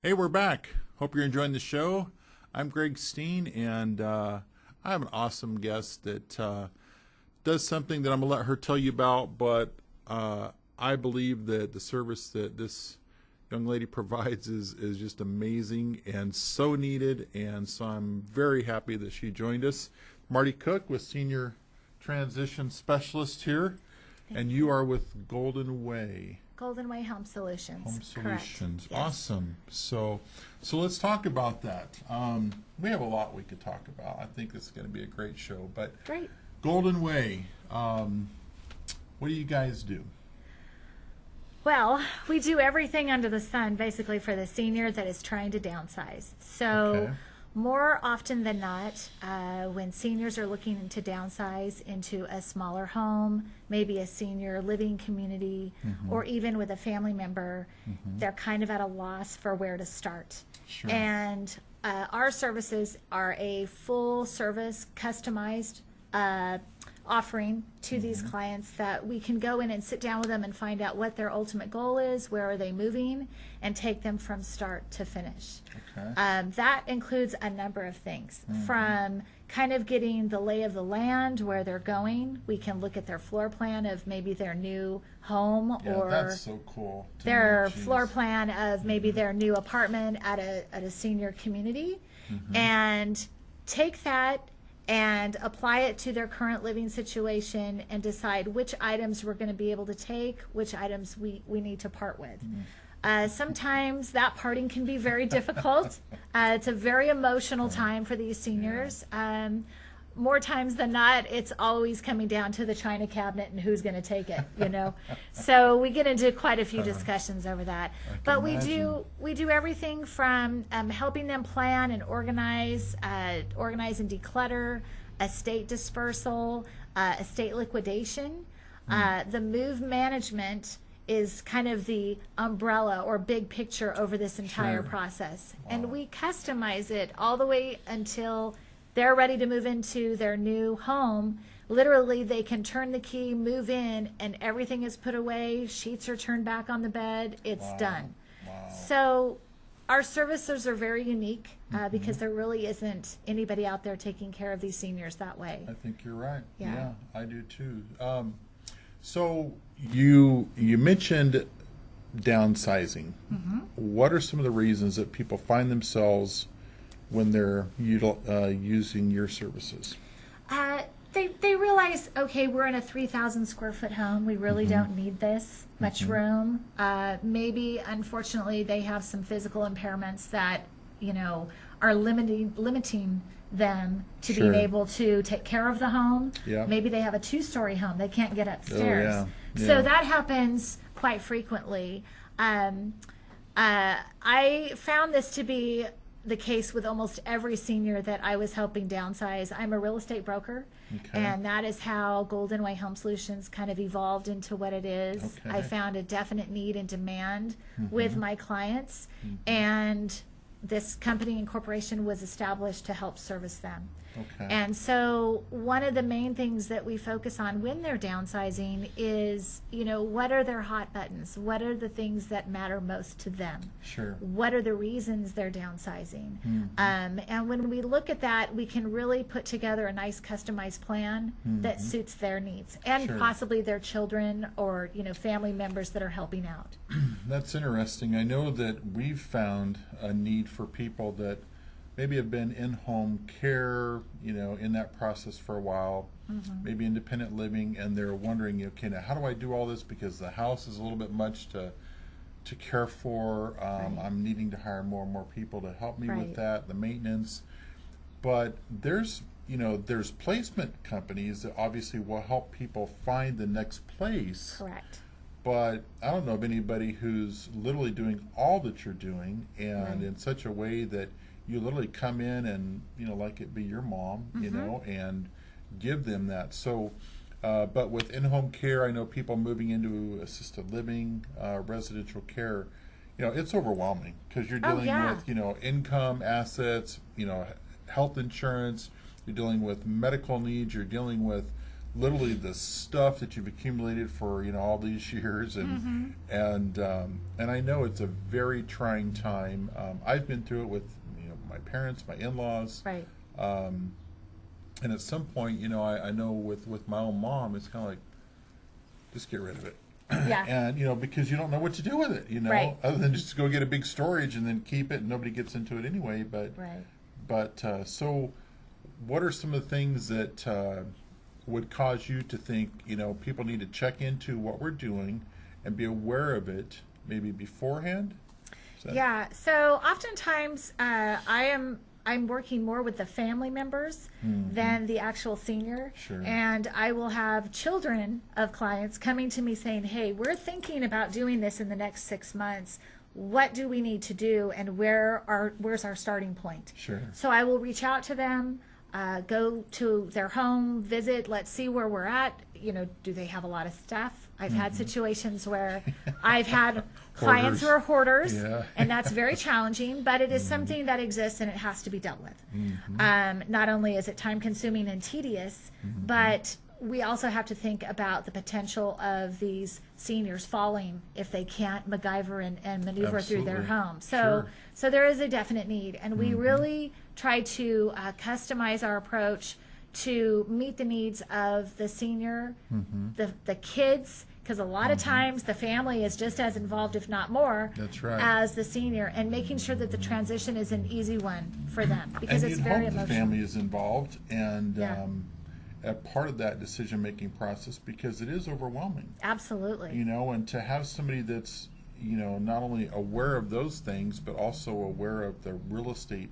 Hey, we're back. Hope you're enjoying the show. I'm Greg Steen, and I have an awesome guest that does something that I'm going to let her tell you about, but I believe that the service that this young lady provides is just amazing and so needed, and so I'm very happy that she joined us. Marti Cook with Senior Transition Specialist here, and you are with Goldenway. Goldenway Home Solutions. Home Solutions. Correct. Awesome. So let's talk about that. We have a lot we could talk about. I think it's going to be a great show. But Great. Goldenway, what do you guys do? Well, we do everything under the sun basically for the senior that is trying to downsize. So Okay. more often than not, when seniors are looking to downsize into a smaller home, maybe a senior living community, or even with a family member, they're kind of at a loss for where to start. Sure. And our services are a full service, customized offering to these clients that we can go in and sit down with them and find out what their ultimate goal is, where are they moving, and take them from start to finish. Okay. That includes a number of things, from kind of getting the lay of the land, where they're going. We can look at their floor plan of maybe their new home, Yeah, or that's so cool. to their me. Jeez. floor plan of maybe their new apartment at a senior community, and take that and apply it to their current living situation and decide which items we're going to be able to take, which items we need to part with. Sometimes that parting can be very difficult. It's a very emotional time for these seniors. More times than not, it's always coming down to the china cabinet and who's going to take it, you know. So we get into quite a few discussions over that. But we do everything from helping them plan and organize and declutter, estate dispersal, estate liquidation. The move management is kind of the umbrella or big picture over this entire Sure. process. Wow. And we customize it all the way until they're ready to move into their new home. Literally, they can turn the key, move in, and everything is put away. Sheets are turned back on the bed. It's Wow. done. Wow. So our services are very unique because there really isn't anybody out there taking care of these seniors that way. I think you're right. Yeah. I do too. So you mentioned downsizing. What are some of the reasons that people find themselves when they're using your services? They realize, okay, we're in a 3,000 square foot home. We really don't need this much room. Maybe, unfortunately, they have some physical impairments that, you know, are limiting them to being Sure. able to take care of the home. Yeah. Maybe they have a 2-story home. They can't get upstairs. yeah. So Yeah. that happens quite frequently. I found this to be the case with almost every senior that I was helping downsize. I'm a real estate broker, Okay. and that is how Goldenway Home Solutions kind of evolved into what it is. Okay. I found a definite need and demand with my clients, and this company and corporation was established to help service them. Okay. And so one of the main things that we focus on when they're downsizing is, you know, what are their hot buttons? What are the things that matter most to them? Sure. What are the reasons they're downsizing? And when we look at that, we can really put together a nice customized plan that suits their needs and Sure. possibly their children or, you know, family members that are helping out. That's interesting. I know that we've found a need for people that maybe have been in home care, you know, in that process for a while, maybe independent living, and they're wondering, okay, now how do I do all this because the house is a little bit much to care for. I'm needing to hire more and more people to help me Right. with that, the maintenance. But there's placement companies that obviously will help people find the next place. Correct. But I don't know of anybody who's literally doing all that you're doing, and Right. in such a way that you literally come in and, you know, like it be your mom, you know, and give them that. So, but with in-home care, I know people moving into assisted living, residential care, you know, it's overwhelming because you're Oh, dealing yeah. with, you know, income, assets, you know, health insurance, you're dealing with medical needs, you're dealing with literally the stuff that you've accumulated for all these years, and I know it's a very trying time. I've been through it with my parents, my in-laws, Right. and at some point, I know with my own mom, it's kind of like, just get rid of it. Yeah. And because you don't know what to do with it, Right. other than just go get a big storage and then keep it, and nobody gets into it anyway. Right. But so, what are some of the things that would cause you to think people need to check into what we're doing and be aware of it maybe beforehand? Yeah. So oftentimes I'm working more with the family members than the actual senior. Sure. And I will have children of clients coming to me saying, hey, we're thinking about doing this in the next 6 months. What do we need to do, and where's our starting point? Sure. So I will reach out to them, go to their home, visit, let's see where we're at. Do they have a lot of stuff? I've had situations where I've had clients who are hoarders, Yeah. and that's very challenging, but it is something that exists and it has to be dealt with. Not only is it time consuming and tedious, but we also have to think about the potential of these seniors falling if they can't MacGyver and maneuver through their Absolutely. home. Sure. So there is a definite need, and we really try to customize our approach to meet the needs of the senior, the kids, because a lot of times the family is just as involved, if not more, That's right. as the senior, and making sure that the transition is an easy one for them, because And it's you'd very hope the emotional. family is involved and Yeah. a part of that decision-making process, because it is overwhelming. Absolutely. And to have somebody that's not only aware of those things but also aware of the real estate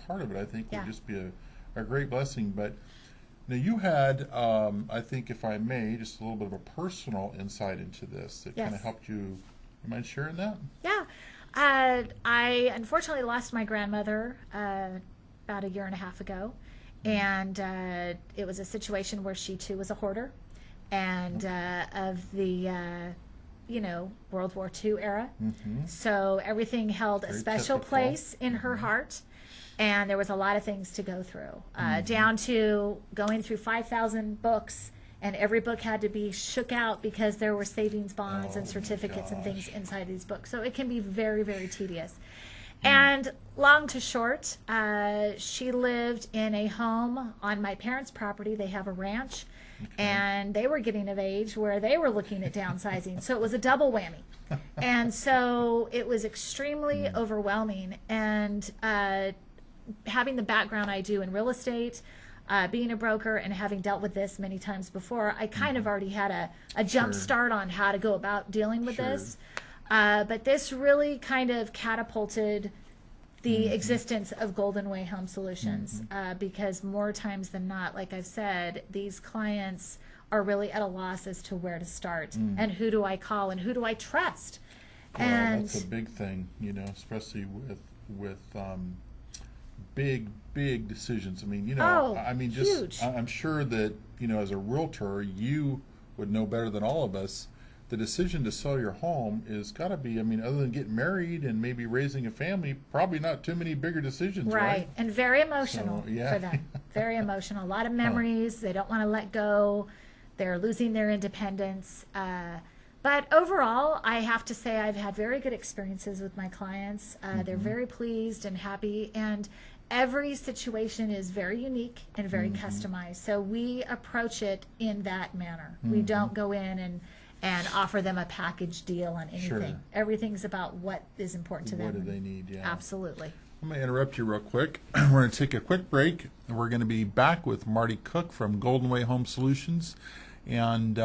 part of it, I think Yeah. would just be a great blessing. But now you had, I think, if I may, just a little bit of a personal insight into this that kind of Yes. helped you. You mind sharing that? Yeah. I unfortunately lost my grandmother about a year and a half ago. And it was a situation where she too was a hoarder, and of the World War II era. So everything held a Very special typical. place in her heart, and there was a lot of things to go through, down to going through 5,000 books, and every book had to be shook out because there were savings bonds and Oh, my certificates and things gosh. inside these books. So it can be very, very tedious. And long to short, she lived in a home on my parents' property. They have a ranch, and they were getting of age where they were looking at downsizing. So it was a double whammy. And so it was extremely overwhelming. And having the background I do in real estate, being a broker, and having dealt with this many times before, I kind of already had a jump Sure. start on how to go about dealing with Sure. this. But this really kind of catapulted the existence of Goldenway Home Solutions, because more times than not, like I've said, these clients are really at a loss as to where to start and who do I call and who do I trust. Well, And that's a big thing, especially with big decisions. I mean, Oh, I mean, huge. I'm sure that as a realtor, you would know better than all of us. The decision to sell your home is got to be, I mean, other than getting married and maybe raising a family, probably not too many bigger decisions, right? and very emotional So, yeah. for them. Very emotional. A lot of memories. They don't want to let go. They're losing their independence. But overall, I have to say I've had very good experiences with my clients. They're very pleased and happy. And every situation is very unique and very customized. So we approach it in that manner. We don't go in and offer them a package deal on anything. Sure. Everything's about what is important to them. What do they need? Yeah. Absolutely. I'm going to interrupt you real quick. We're going to take a quick break. We're going to be back with Marti Cook from Goldenway Home Solutions. And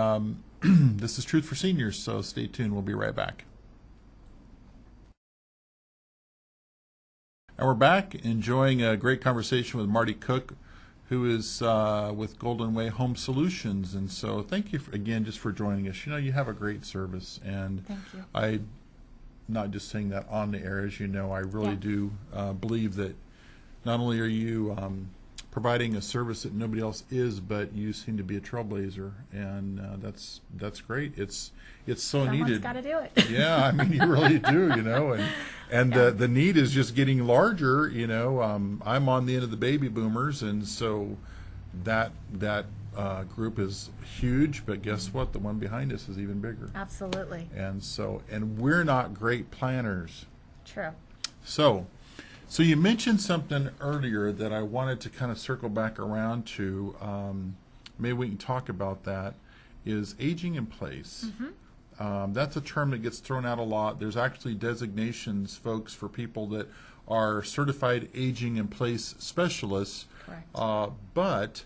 this is Truth for Seniors, so stay tuned. We'll be right back. And we're back enjoying a great conversation with Marti Cook, who is with Goldenway Home Solutions. And so thank you again just for joining us. You have a great service. And Thank you. I'm not just saying that on the air, as you know, I really do believe that not only are you providing a service that nobody else is, but you seem to be a trailblazer, and that's great. It's so Someone's needed. got to do it. Yeah, I mean, you really do, and the need is just getting larger. I'm on the end of the baby boomers, and so that group is huge, but guess what? The one behind us is even bigger. Absolutely. And we're not great planners. True. So you mentioned something earlier that I wanted to kind of circle back around to. Maybe we can talk about that. Is aging in place. That's a term that gets thrown out a lot. There's actually designations, folks, for people that are certified aging in place specialists. Correct. But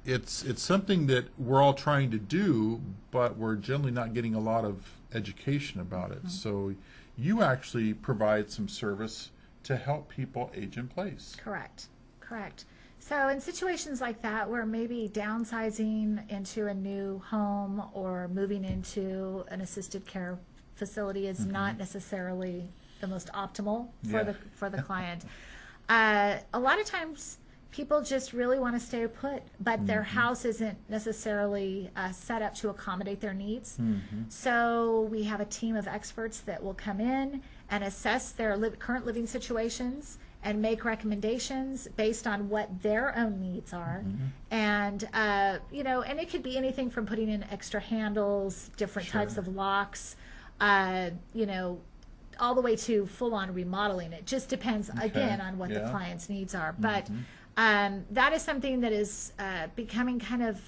it's something that we're all trying to do, but we're generally not getting a lot of education about it. So you actually provide some service to help people age in place. Correct. So in situations like that, where maybe downsizing into a new home or moving into an assisted care facility is not necessarily the most optimal for the client. A lot of times people just really want to stay put, but their house isn't necessarily set up to accommodate their needs. So we have a team of experts that will come in and assess their current living situations and make recommendations based on what their own needs are. And, and it could be anything from putting in extra handles, different types of locks, all the way to full-on remodeling. It just depends, again, on what the client's needs are. But that is something that is becoming kind of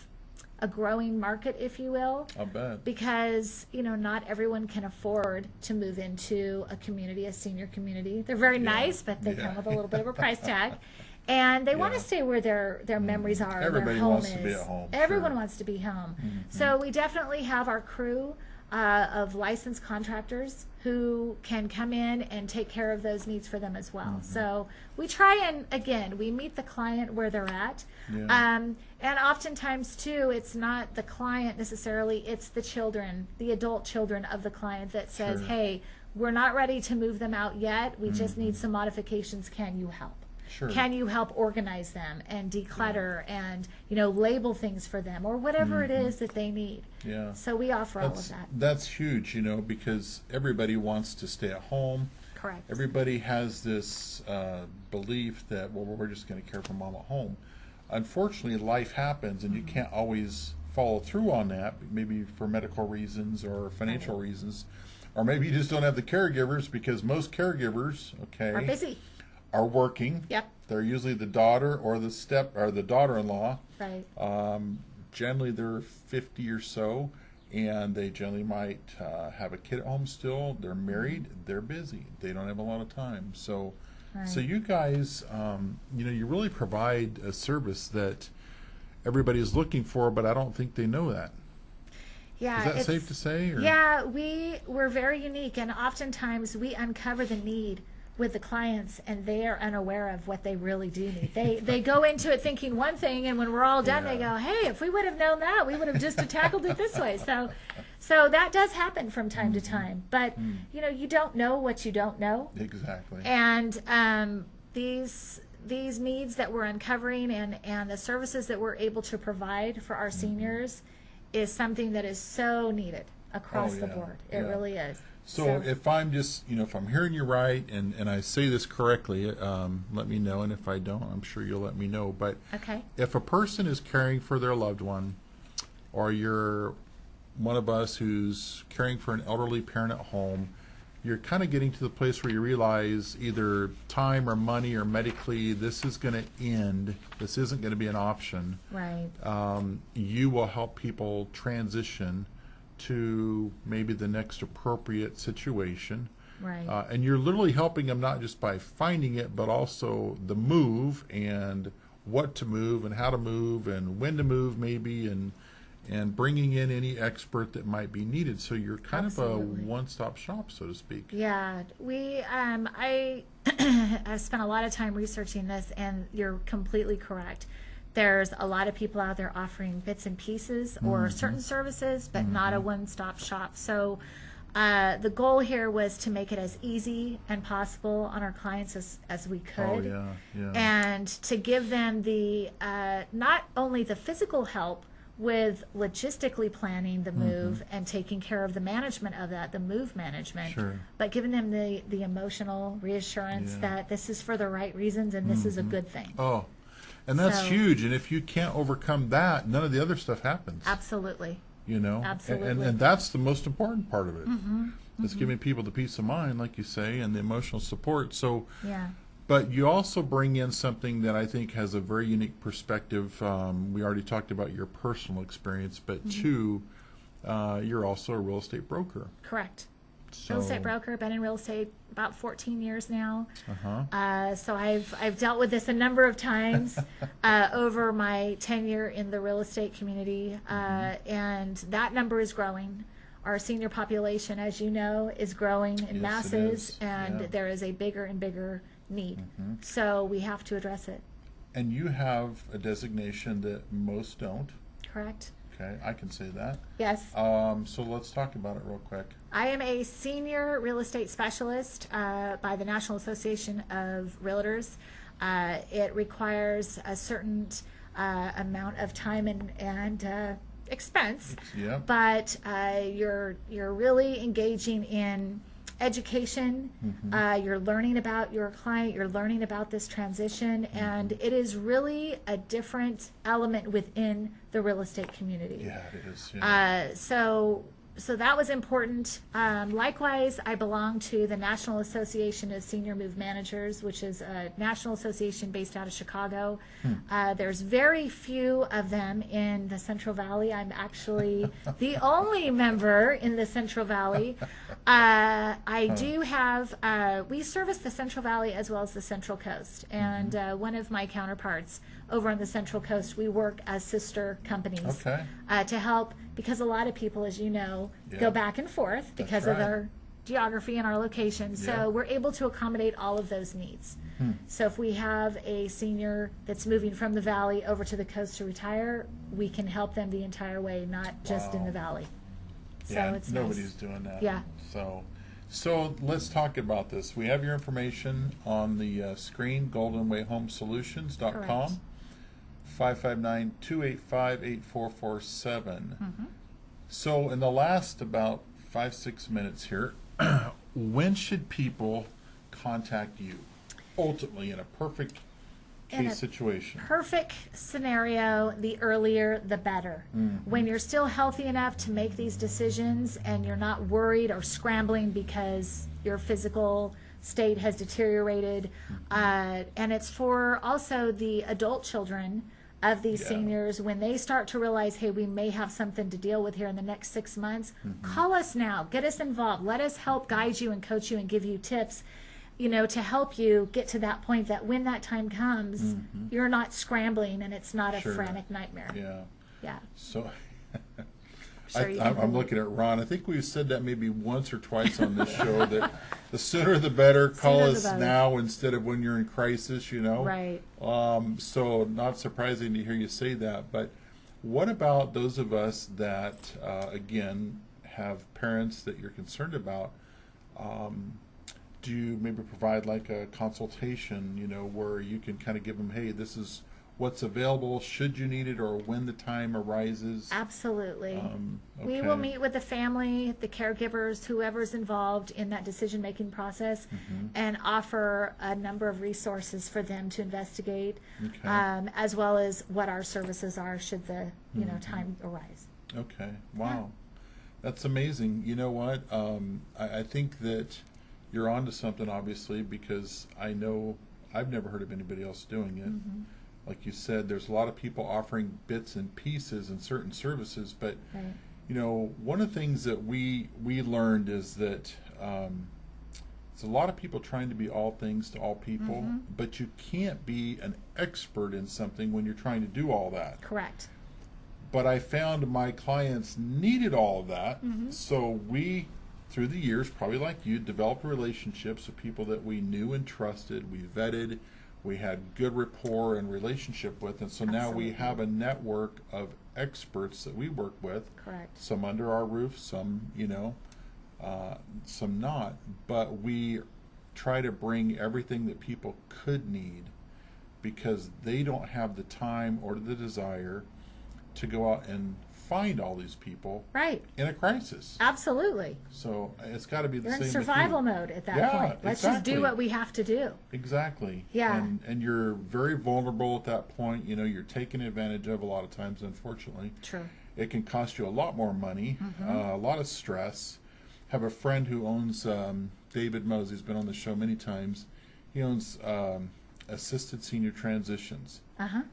a growing market, if you will. I'll bet. Because, not everyone can afford to move into a community, a senior community. They're very nice, but they come with a little bit of a price tag. And they want to stay where their memories are, Everybody their home wants is. to be at home. Everyone wants to be home. So we definitely have our crew of licensed contractors who can come in and take care of those needs for them as well. So we try and, again, we meet the client where they're at. And oftentimes, too, it's not the client necessarily, it's the children, the adult children of the client that says, hey, we're not ready to move them out yet. We just need some modifications. Can you help? Can you help organize them and declutter and, label things for them or whatever it is that they need? So we offer all of that. That's huge, because everybody wants to stay at home. Correct. Everybody has this belief that, we're just going to care for mom at home. Unfortunately, life happens, and you can't always follow through on that, maybe for medical reasons or financial reasons, or maybe you just don't have the caregivers, because most caregivers, Are busy. are working. Yep. They're usually the daughter or the daughter-in-law. Right. Generally, they're 50 or so, and they generally might have a kid at home still. They're married. They're busy. They don't have a lot of time. So you guys, you really provide a service that everybody is looking for, but I don't think they know that. Yeah, is that safe to say? Or? Yeah, we're very unique, and oftentimes we uncover the need with the clients, and they are unaware of what they really do need. They go into it thinking one thing, and when we're all done, they go, "Hey, if we would have known that, we would have just tackled it this way." So that does happen from time to time, but you don't know what you don't know. Exactly. And these needs that we're uncovering and the services that we're able to provide for our seniors is something that is so needed across the board. It really is. So if I'm just, if I'm hearing you right, and I say this correctly, let me know. And if I don't, I'm sure you'll let me know. But if a person is caring for their loved one, or you're one of us who's caring for an elderly parent at home, you're kind of getting to the place where you realize either time or money or medically this is going to end. This isn't going to be an option. Right. You will help people transition to maybe the next appropriate situation. Right. And you're literally helping them not just by finding it, but also the move and what to move and how to move and when to move maybe, and bringing in any expert that might be needed. So you're kind of a one-stop shop, so to speak. Yeah, I I've spent a lot of time researching this, and you're completely correct. There's a lot of people out there offering bits and pieces or certain services, but not a one-stop shop. So the goal here was to make it as easy and possible on our clients as we could. And to give them the not only the physical help with logistically planning the move and taking care of the management of that, the move management, but giving them the emotional reassurance that this is for the right reasons and this is a good thing. And that's So- huge. And if you can't overcome that, none of the other stuff happens. Absolutely. You know? Absolutely. And that's the most important part of it. It's giving people the peace of mind, like you say, and the emotional support. So, Yeah. but you also bring in something that I think has a very unique perspective. We already talked about your personal experience, but two, you're also a real estate broker. Correct. So, Real estate broker, been in real estate about 14 years now. Uh-huh. So I've dealt with this a number of times over my tenure in the real estate community, and that number is growing. Our senior population, as you know, is growing in Yes, it masses, is. and Yeah. there is a bigger and bigger need. So we have to address it. And you have a designation that most don't. Correct? Okay, I can say that. Yes. So let's talk about it real quick. I am a senior real estate specialist by the National Association of Realtors. It requires a certain amount of time and expense, Yep. but you're really engaging in education. You're learning about your client. You're learning about this transition, and it is really a different element within the real estate community. Yeah, it is. Yeah. So that was important. Likewise, I belong to the National Association of Senior Move Managers, which is a national association based out of Chicago. There's very few of them in the Central Valley. I'm actually the only member in the Central Valley. I do have, we service the Central Valley as well as the Central Coast. And one of my counterparts over on the Central Coast, we work as sister companies Okay. to help, because a lot of people, as you know, Yeah. go back and forth because of right. our geography and our location. So Yeah. we're able to accommodate all of those needs. So if we have a senior that's moving from the valley over to the coast to retire, we can help them the entire way, not just in Wow. the valley. So Yeah, it's nobody's nice. doing that. Yeah. So let's talk about this. We have your information on the screen, goldenwayhomesolutions.com, Correct. 559-285-8447. So in the last about 5-6 minutes here, when should people contact you? Ultimately, in a perfect In case a situation. Perfect scenario, the earlier the better. When you're still healthy enough to make these decisions and you're not worried or scrambling because your physical state has deteriorated. And it's for also the adult children of these Yeah. seniors, when they start to realize, hey, we may have something to deal with here in the next 6 months, call us now, get us involved, let us help guide you and coach you and give you tips, you know, to help you get to that point that when that time comes, you're not scrambling and it's not a Sure. frantic nightmare. Yeah. Yeah. So Sure you I'm can- looking at Ron. I think we've said that maybe once or twice on this show that the sooner the better. Call Sooner the us better. now instead of when you're in crisis, you know. Right. So not surprising to hear you say that. But what about those of us that, again, have parents that you're concerned about? Do you maybe provide like a consultation, you know, where you can kind of give them, hey, this is what's available, should you need it, or when the time arises? Absolutely. We Okay. will meet with the family, the caregivers, whoever's involved in that decision-making process, and offer a number of resources for them to investigate, Okay. as well as what our services are should the time arise. Okay. Wow. That's amazing. You know what? I think that you're onto something, obviously, because I know I've never heard of anybody else doing it. Like you said, there's a lot of people offering bits and pieces and certain services, but Right. you know, one of the things that we learned is that there's a lot of people trying to be all things to all people, but you can't be an expert in something when you're trying to do all that. Correct. But I found my clients needed all of that, so we, through the years, probably like you, developed relationships with people that we knew and trusted, we vetted, we had good rapport and relationship with, and so now we Absolutely. have a network of experts that we work with, Correct. some under our roof, some, you know, some not, but we try to bring everything that people could need because they don't have the time or the desire to go out and find all these people Right. in a crisis. Absolutely. So it's got to be the You're same in with survival you. mode at that Yeah, point. Let's just exactly. do what we have to do. Exactly. Yeah. And you're very vulnerable at that point. You know, you're taken advantage of a lot of times, unfortunately. True. It can cost you a lot more money, a lot of stress. Have a friend who owns, David Mosey's been on the show many times. He owns assisted senior transitions.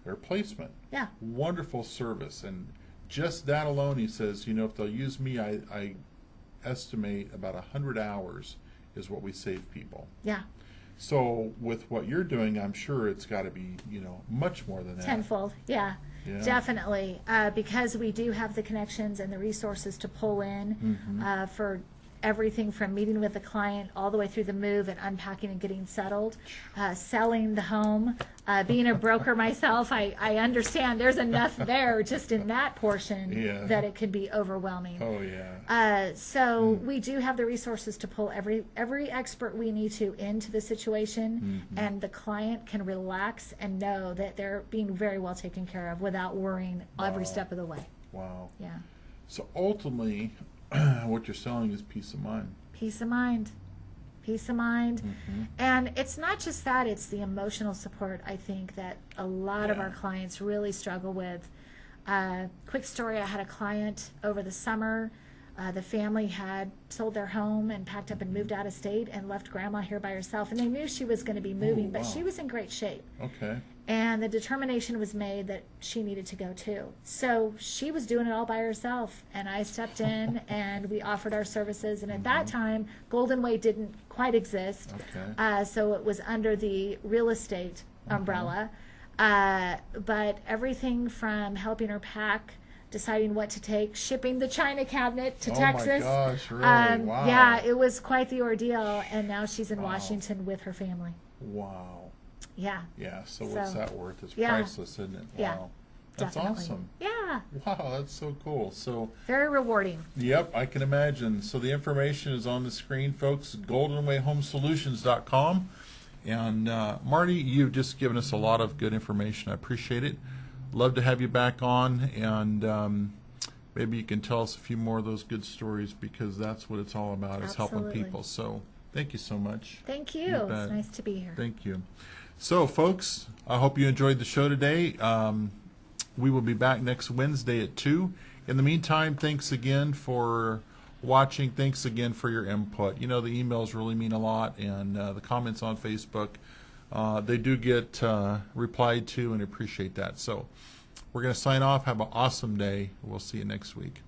Their placement. Yeah. Wonderful service. And just that alone, he says, you know, if they'll use me, I estimate about 100 hours is what we save people. Yeah. So with what you're doing, I'm sure it's got to be, you know, much more than that. Tenfold. Yeah. Yeah. Definitely. Because we do have the connections and the resources to pull in for everything from meeting with the client all the way through the move and unpacking and getting settled, selling the home. Being a broker myself, I understand there's enough there just in that portion that it could be overwhelming. Oh, yeah. So we do have the resources to pull every expert we need to into the situation, and the client can relax and know that they're being very well taken care of without worrying every step of the way. Wow. Yeah. So ultimately, what you're selling is peace of mind. Peace of mind. Peace of mind. And it's not just that, it's the emotional support, I think, that a lot of our clients really struggle with. Quick story, I had a client over the summer. The family had sold their home and packed up and moved out of state and left grandma here by herself. And they knew she was going to be moving, but she was in great shape. Okay. And the determination was made that she needed to go too. So she was doing it all by herself. And I stepped in and we offered our services. And at that time, Goldenway didn't quite exist. Okay. So it was under the real estate umbrella. But everything from helping her pack, deciding what to take, shipping the china cabinet to Texas. Oh my gosh, really? Wow. Yeah, it was quite the ordeal. And now she's in Washington with her family. Wow. Yeah. Yeah, so what's that worth? It's Yeah. priceless, isn't it? Yeah, Wow. That's definitely. awesome. Yeah. Wow, that's so cool. So, Very rewarding. yep, I can imagine. So the information is on the screen, folks, goldenwayhomesolutions.com. And Marty, you've just given us a lot of good information. I appreciate it. Love to have you back on, and maybe you can tell us a few more of those good stories, because that's what it's all about, is helping Absolutely. people. So thank you so much. Thank you. You It's bet. nice to be here. Thank you. So, folks, I hope you enjoyed the show today. We will be back next Wednesday at 2. In the meantime, thanks again for watching. Thanks again for your input. You know, the emails really mean a lot, and the comments on Facebook, they do get replied to, and appreciate that. So we're going to sign off. Have an awesome day. We'll see you next week.